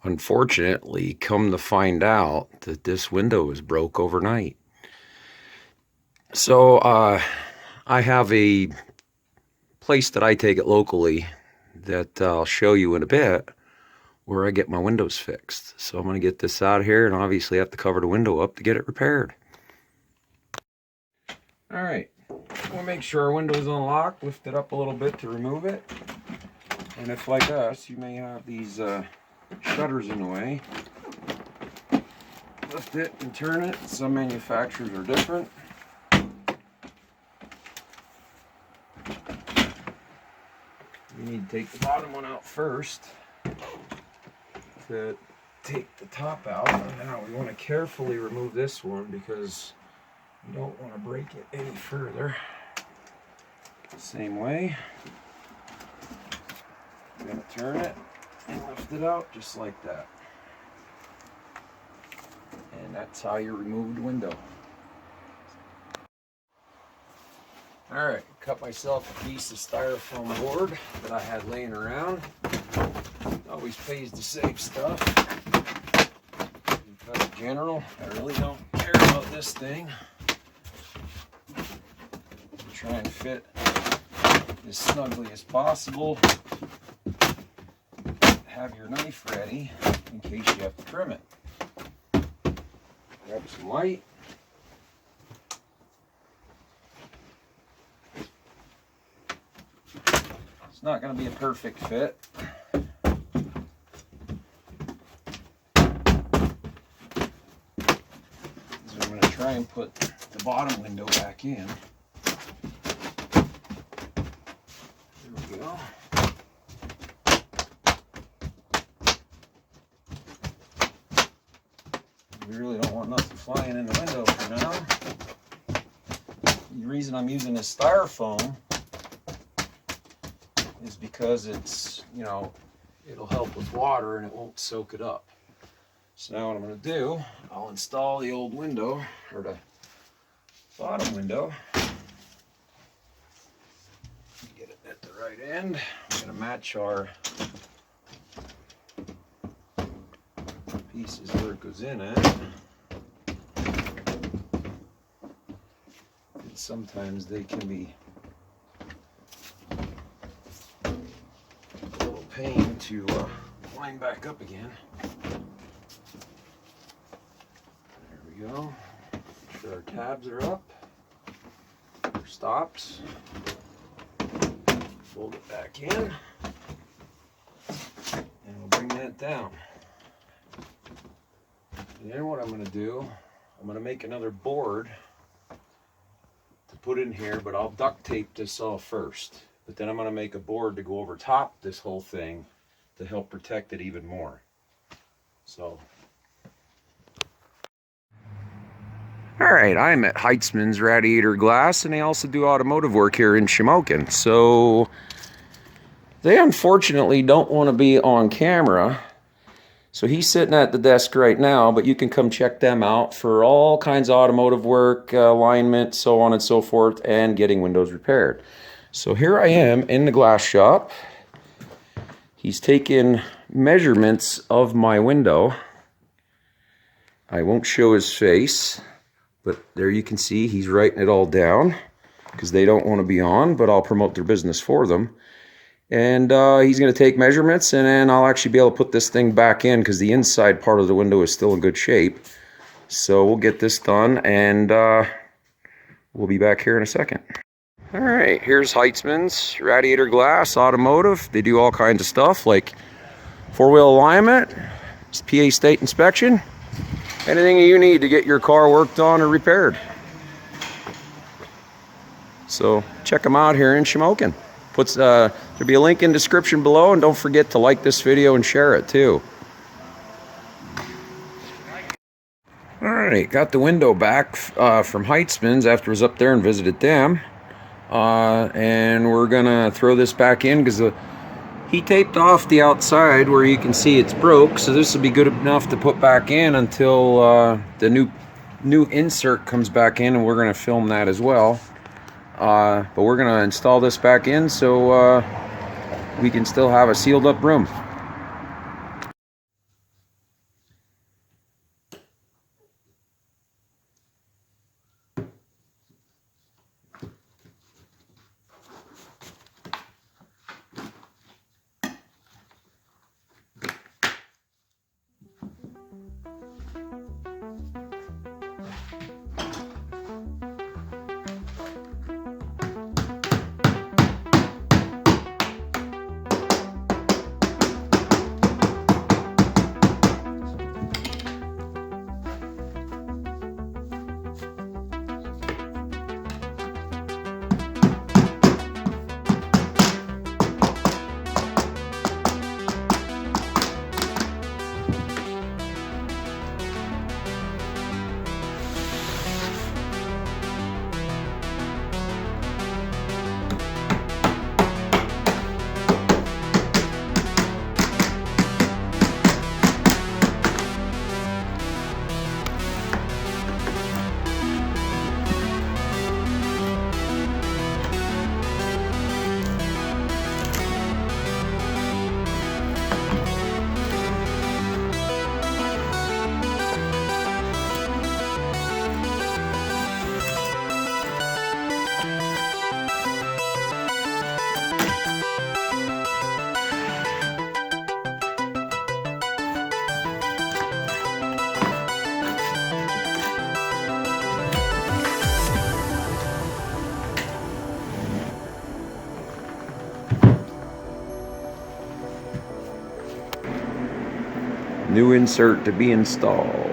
Unfortunately, come to find out that this window was broke overnight. So I have a place that I take it locally that I'll show you in a bit where I get my windows fixed. So I'm going to get this out of here and obviously have to cover the window up to get it repaired. All right, we'll make sure our window's unlocked, lift it up a little bit to remove it. And if like us, you may have these shutters in the way, lift it and turn it. Some manufacturers are different. You need to take the bottom one out first to take the top out. And now we want to carefully remove this one because we don't want to break it any further. Same way. I'm going to turn it and lift it out just like that. And that's how you remove the window. Alright, cut myself a piece of styrofoam board that I had laying around. Always pays to save stuff. Because in general, I really don't care about this thing. Try and fit as snugly as possible. Have your knife ready in case you have to trim it. Grab some light. It's not going to be a perfect fit. So I'm going to try and put the bottom window back in. There we go. We really don't want nothing flying in the window for now. The reason I'm using this styrofoam is because it's, it'll help with water and it won't soak it up. So now what I'm going to do, I'll install the old window, or the bottom window. Get it at the right end. I'm going to match our pieces where it goes in at. And sometimes they can be a little pain to line back up again. There we go. Make sure our tabs are up. Our stops. Fold it back in. And we'll bring that down. And then what I'm going to do, I'm going to make another board to put in here, but I'll duct tape this all first. But then I'm going to make a board to go over top this whole thing to help protect it even more. So, alright, I'm at Heitzman's Radiator Glass, and they also do automotive work here in Shamokin. So, they unfortunately don't want to be on camera. So he's sitting at the desk right now, but you can come check them out for all kinds of automotive work, alignment, so on and so forth, and getting windows repaired. So here I am in the glass shop. He's taken measurements of my window. I won't show his face, but there you can see he's writing it all down because they don't want to be on, but I'll promote their business for them. And he's going to take measurements, and then I'll actually be able to put this thing back in because the inside part of the window is still in good shape. So we'll get this done, and we'll be back here in a second. All right, here's Heitzman's Radiator Glass Automotive. They do all kinds of stuff like four-wheel alignment, PA state inspection, anything you need to get your car worked on or repaired. So check them out here in Shamokin. There'll be a link in the description below, and don't forget to like this video and share it too. Alright, got the window back from Heitzman's after I was up there and visited them. And we're gonna throw this back in because he taped off the outside where you can see it's broke, so this will be good enough to put back in until the new insert comes back in, and we're gonna film that as well. But we're gonna install this back in so we can still have a sealed up room. New insert to be installed.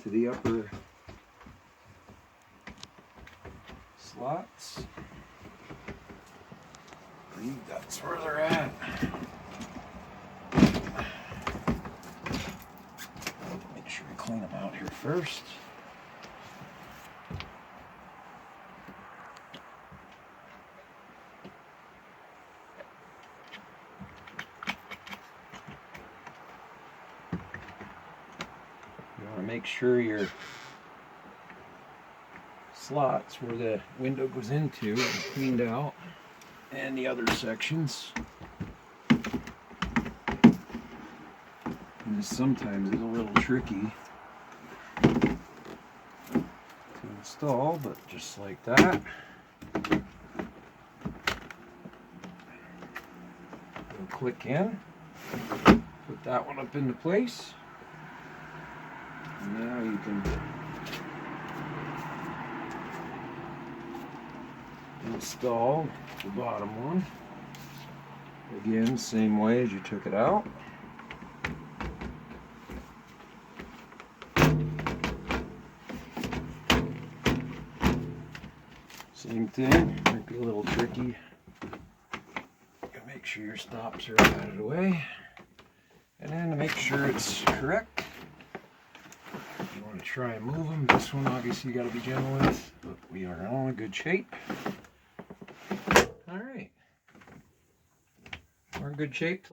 To the upper slots. I believe that's where they're at. Make sure we clean them out here first. You want to make sure your slots where the window goes into are cleaned out, and the other sections. And this sometimes is a little tricky to install, but just like that. We'll click in, put that one up into place. And now you can install the bottom one. Again, same way as you took it out. Same thing, might be a little tricky. You make sure your stops are out of the way. And then to make sure it's correct, you want to try and move them. This one obviously you got to be gentle with, but we are all in good shape. All right. We're in good shape.